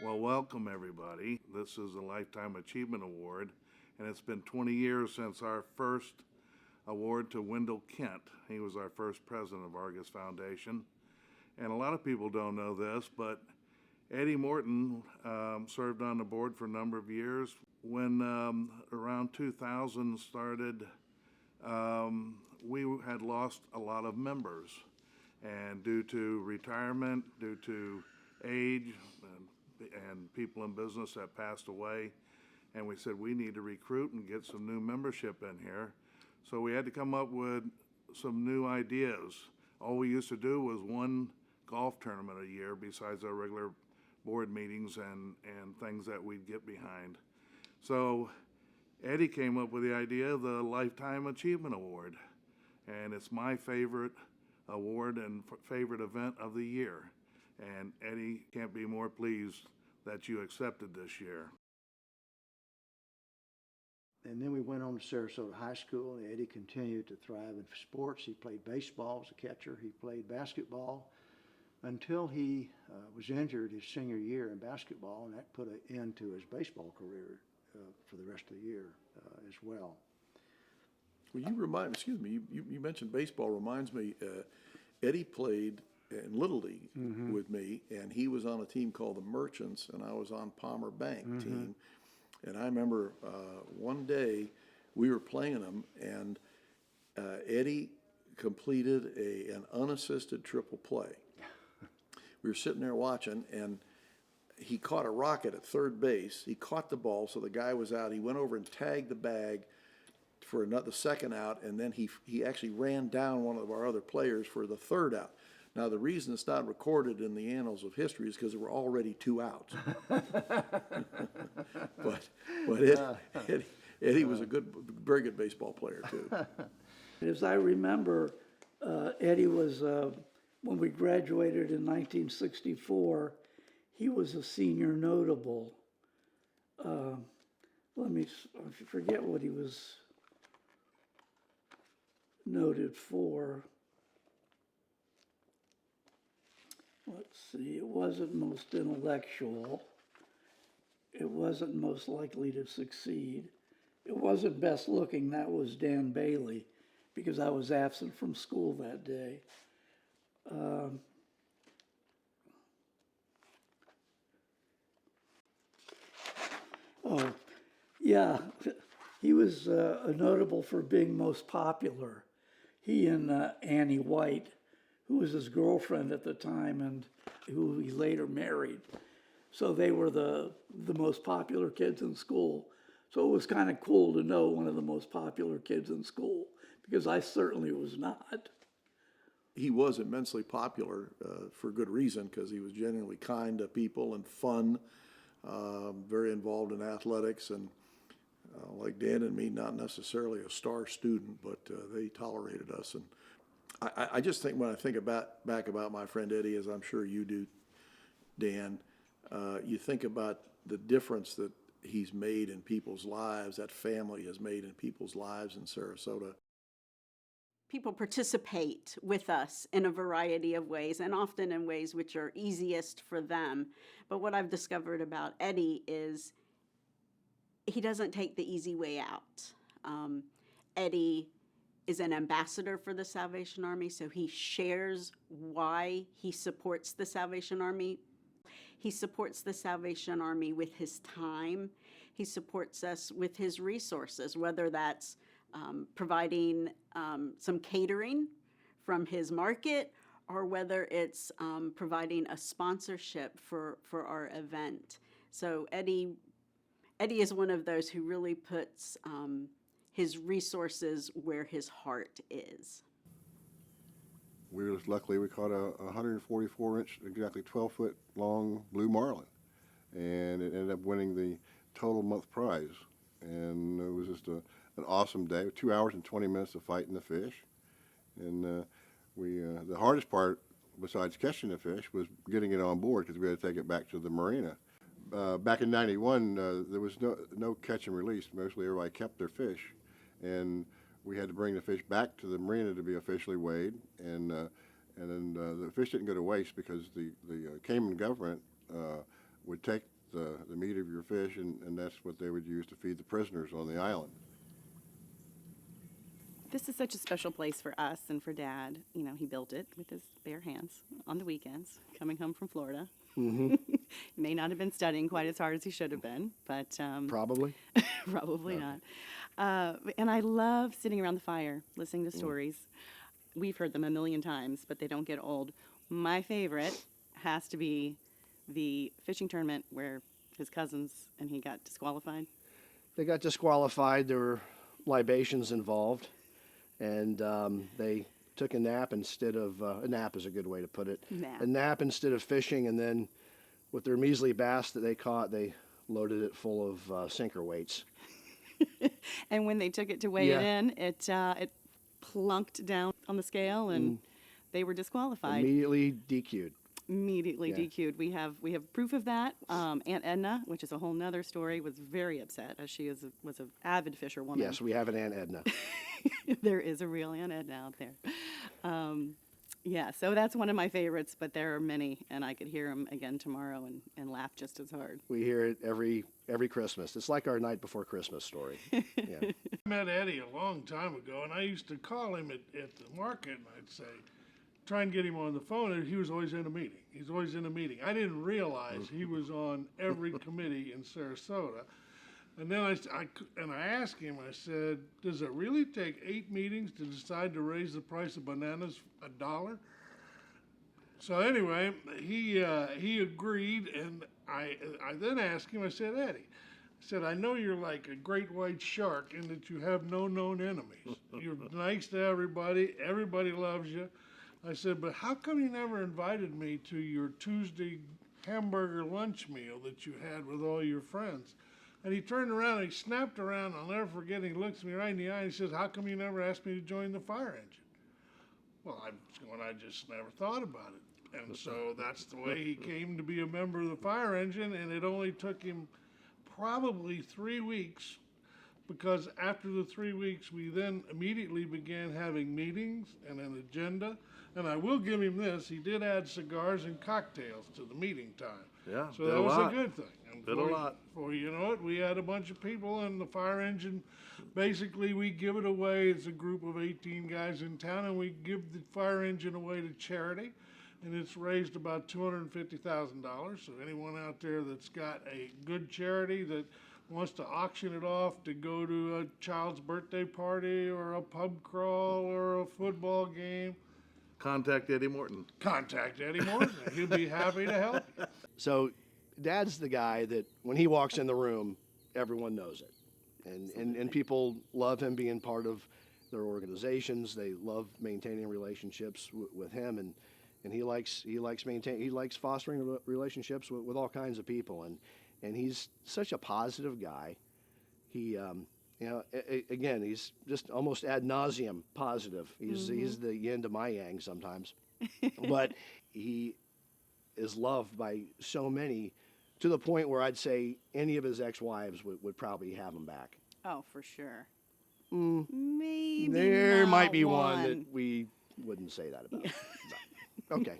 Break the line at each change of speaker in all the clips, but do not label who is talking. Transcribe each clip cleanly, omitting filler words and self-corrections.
Well, welcome everybody. This is a Lifetime Achievement Award, and it's been 20 years since our first award to Wendell Kent. He was our first president of Argus Foundation. And a lot of people don't know this, but Eddie Morton served on the board for a number of years. When around 2000 started, we had lost a lot of members. And due to retirement, due to age, and people in business that passed away, and we said we need to recruit and get some new membership in here. So we had to come up with some new ideas. All we used to do was one golf tournament a year besides our regular board meetings and things that we'd get behind. So Eddie came up with the idea of the Lifetime Achievement Award, and it's my favorite award and favorite event of the year. And Eddie can't be more pleased that you accepted this year.
And then we went on to Sarasota High School, and Eddie continued to thrive in sports. He played baseball as a catcher. He played basketball until he was injured his senior year in basketball, and that put an end to his baseball career for the rest of the year as well.
Well, you mentioned baseball. Reminds me, Eddie played in Little League with me, and he was on a team called the Merchants, and I was on Palmer Bank team. And I remember one day we were playing them, and Eddie completed an unassisted triple play. We were sitting there watching, and he caught a rocket at third base. He caught the ball, so the guy was out. He went over and tagged the bag for the second out, and then he actually ran down one of our other players for the third out. Now, the reason it's not recorded in the annals of history is because there were already 2 outs. but Eddie was a very good baseball player, too.
As I remember, Eddie was, when we graduated in 1964, he was a senior notable. I forget what he was noted for. Let's see, it wasn't most intellectual. It wasn't most likely to succeed. It wasn't best looking, that was Dan Bailey, because I was absent from school that day. He was notable for being most popular. He and Annie White, who was his girlfriend at the time and who he later married. So they were the most popular kids in school. So it was kind of cool to know one of the most popular kids in school, because I certainly was not.
He was immensely popular for good reason, because he was genuinely kind to people and fun, very involved in athletics, and like Dan and me, not necessarily a star student, but they tolerated us. And I just think, when I think back about my friend Eddie, as I'm sure you do, Dan, you think about the difference that he's made in people's lives, that family has made in people's lives in Sarasota.
People participate with us in a variety of ways, and often in ways which are easiest for them. But what I've discovered about Eddie is he doesn't take the easy way out. Eddie is an ambassador for the Salvation Army, so he shares why he supports the Salvation Army. He supports the Salvation Army with his time. He supports us with his resources, whether that's providing some catering from his market, or whether it's providing a sponsorship for our event. So Eddie is one of those who really puts his resources where his heart is.
Luckily we caught a 144-inch, exactly 12-foot long blue marlin, and it ended up winning the total month prize. And it was just an awesome day. 2 hours and 20 minutes of fighting the fish, and the hardest part, besides catching the fish, was getting it on board, because we had to take it back to the marina. Back in '91, there was no catch and release. Mostly everybody kept their fish, and we had to bring the fish back to the marina to be officially weighed, and then the fish didn't go to waste, because the Cayman government would take the meat of your fish, and that's what they would use to feed the prisoners on the island.
This is such a special place for us and for Dad. You know, he built it with his bare hands on the weekends, coming home from Florida. He may not have been studying quite as hard as he should have been, but
Probably.
probably not. And I love sitting around the fire, listening to stories. We've heard them a million times, but they don't get old. My favorite has to be the fishing tournament where his cousins and he got disqualified.
They got disqualified. There were libations involved, and they took a nap instead of a nap is a good way to put it.
Nap.
A nap instead of fishing, and then with their measly bass that they caught, they loaded it full of sinker weights.
And when they took it to weigh it in, it plunked down on the scale, and they were disqualified.
Immediately DQ'd.
Immediately
Yeah.
DQ'd. We have proof of that. Aunt Edna, which is a whole nother story, was very upset, as she was an avid fisherwoman.
Yes, we have an Aunt Edna.
There is a real Aunt Edna out there. Yeah, so that's one of my favorites, but there are many, and I could hear them again tomorrow and laugh just as hard.
We hear it every Christmas. It's like our night before Christmas story. Yeah.
I met Eddie a long time ago, and I used to call him at the market, and I'd say, try and get him on the phone, and he was always in a meeting. He's always in a meeting. I didn't realize he was on every committee in Sarasota. And then I asked him, I said, does it really take 8 meetings to decide to raise the price of bananas $1? So anyway, he agreed, and I then asked him, I said, Eddie, I said, I know you're like a great white shark in that you have no known enemies. You're nice to everybody. Everybody loves you. I said, but how come you never invited me to your Tuesday hamburger lunch meal that you had with all your friends? And he turned around and he snapped around. I'll never forget. He looks me right in the eye and he says, how come you never asked me to join the fire engine? Well, I just never thought about it. And so that's the way he came to be a member of the fire engine. And it only took him probably 3 weeks, because after the 3 weeks, we then immediately began having meetings and an agenda. And I will give him this, he did add cigars and cocktails to the meeting time.
Yeah,
So
did
that
a
was
lot.
a good thing. And
Did a lot.
Before you know it, we had a bunch of people in the fire engine. Basically, we give it away. It's a group of 18 guys in town, and we give the fire engine away to charity. And it's raised about $250,000. So anyone out there that's got a good charity that wants to auction it off to go to a child's birthday party or a pub crawl or a football game,
Contact Eddie Morton.
contact Eddie Morton. He'll be happy to help you.
So Dad's the guy that when he walks in the room, everyone knows it. And people love him being part of their organizations. They love maintaining relationships with him, and he likes fostering relationships with all kinds of people, and he's such a positive guy. He again, he's just almost ad nauseum positive. He's the yin to my yang sometimes, but he is loved by so many, to the point where I'd say any of his ex-wives would probably have him back.
Oh, for sure. Maybe
There
not
might be one that we wouldn't say that about. But, okay.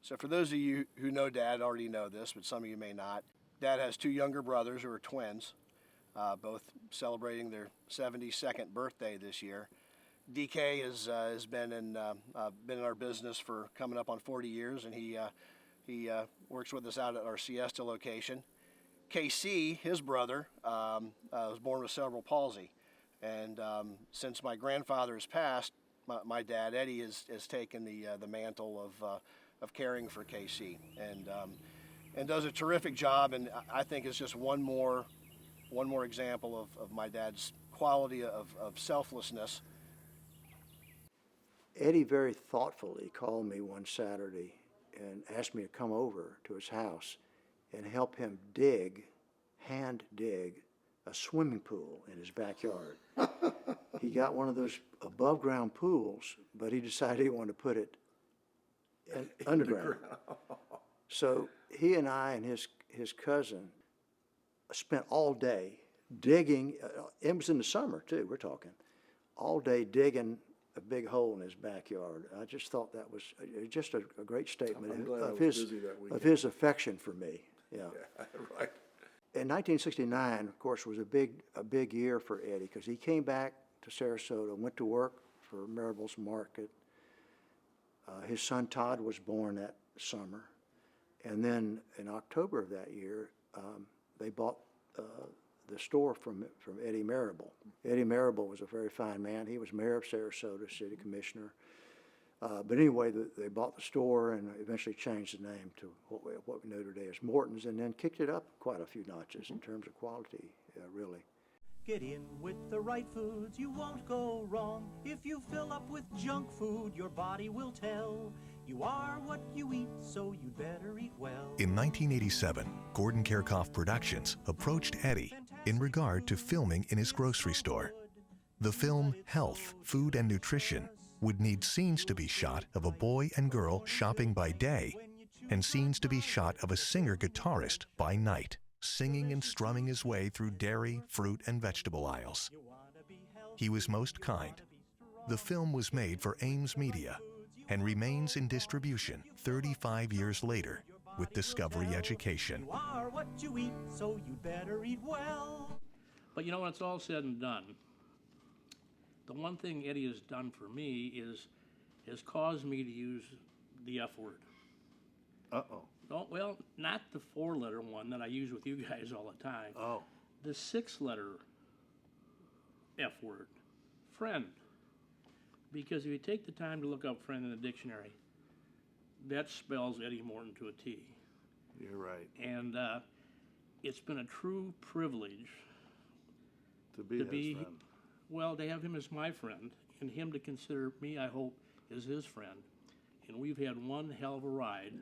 So for those of you who know Dad already know this, but some of you may not. Dad has 2 younger brothers who are twins, both celebrating their 72nd birthday this year. DK has been in our business for coming up on 40 years, and he works with us out at our Siesta location. KC, his brother, was born with cerebral palsy, and since my grandfather has passed, my dad Eddie has taken the mantle of caring for KC, and does a terrific job. And I think it's just one more example of my dad's quality of selflessness.
Eddie very thoughtfully called me one Saturday and asked me to come over to his house and help him hand dig a swimming pool in his backyard. He got one of those above ground pools, but he decided he wanted to put it underground. So he and I and his cousin spent all day digging. It was in the summer too, we're talking. All day digging a big hole in his backyard. I just thought that was just a great statement
I'm glad I
of
was busy that weekend.
his affection for me. Yeah.
Right.
In 1969, of course, was a big year for Eddie because he came back to Sarasota, went to work for Marable's Market. His son Todd was born that summer, and then in October of that year, they bought the store from Eddie Marable. Eddie Marable was a very fine man. He was mayor of Sarasota, city commissioner. But anyway, they bought the store and eventually changed the name to what we know today as Morton's, and then kicked it up quite a few notches in terms of quality, really.
Get in with the right foods, you won't go wrong. If you fill up with junk food, your body will tell. You are what you eat, so you'd better eat well.
In 1987, Gordon Kerkhoff Productions approached Eddie in regard to filming in his grocery store. The film Health, Food and Nutrition would need scenes to be shot of a boy and girl shopping by day and scenes to be shot of a singer-guitarist by night, singing and strumming his way through dairy, fruit, and vegetable aisles. He was most kind. The film was made for Ames Media and remains in distribution 35 years later with Discovery Education.
You are what you eat, so you'd better eat well.
But you know, when it's all said and done, the one thing Eddie has done for me has caused me to use the F word.
Uh-oh.
No, well, not the 4-letter one that I use with you guys all the time.
Oh.
The 6-letter F word, friend. Because if you take the time to look up friend in the dictionary, that spells Eddie Morton to a T.
You're right.
And it's been a true privilege
To be his friend.
well, to have him as my friend, and him to consider me, I hope, as his friend. And we've had one hell of a ride,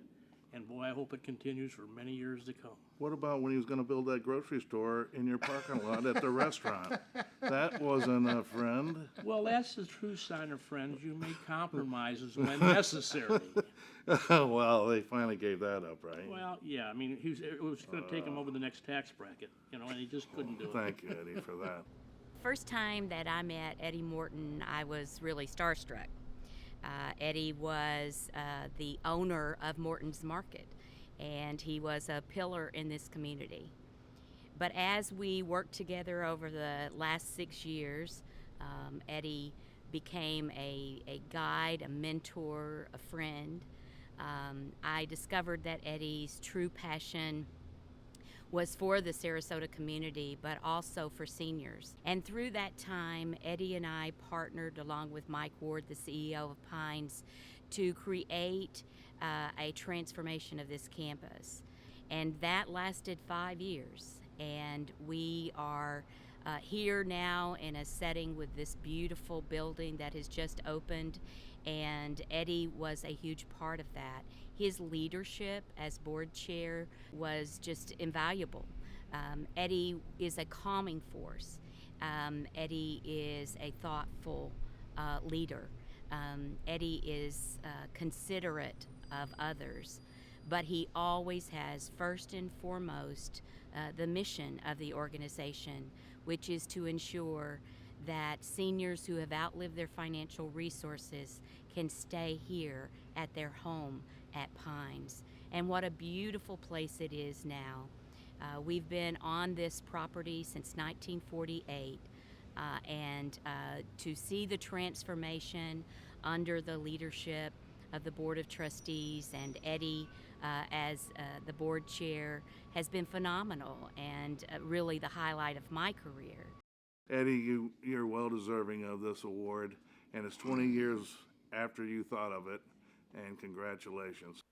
and boy, I hope it continues for many years to come.
What about when he was going to build that grocery store in your parking lot at the restaurant? That wasn't a friend.
Well, that's the true sign of friends. You make compromises when necessary.
Well, they finally gave that up, right?
Well, yeah, I mean, it was going to take him over the next tax bracket, you know, and he just couldn't do it.
Thank you, Eddie, for that.
First time that I met Eddie Morton, I was really starstruck. Eddie was the owner of Morton's Market, and he was a pillar in this community. But as we worked together over the last 6 years, Eddie became a guide, a mentor, a friend. I discovered that Eddie's true passion was for the Sarasota community, but also for seniors. And through that time, Eddie and I partnered, along with Mike Ward, the CEO of Pines, to create a transformation of this campus. And that lasted 5 years. And we are here now in a setting with this beautiful building that has just opened, and Eddie was a huge part of that. His leadership as board chair was just invaluable. Eddie is a calming force. Eddie is a thoughtful leader. Eddie is considerate of others, but he always has, first and foremost, the mission of the organization, which is to ensure that seniors who have outlived their financial resources can stay here at their home at Pines. And what a beautiful place it is now. We've been on this property since 1948, and to see the transformation under the leadership of the Board of Trustees and Eddie as the board chair has been phenomenal, and really the highlight of my career.
Eddie, you're well deserving of this award, and it's 20 years after you thought of it, and congratulations.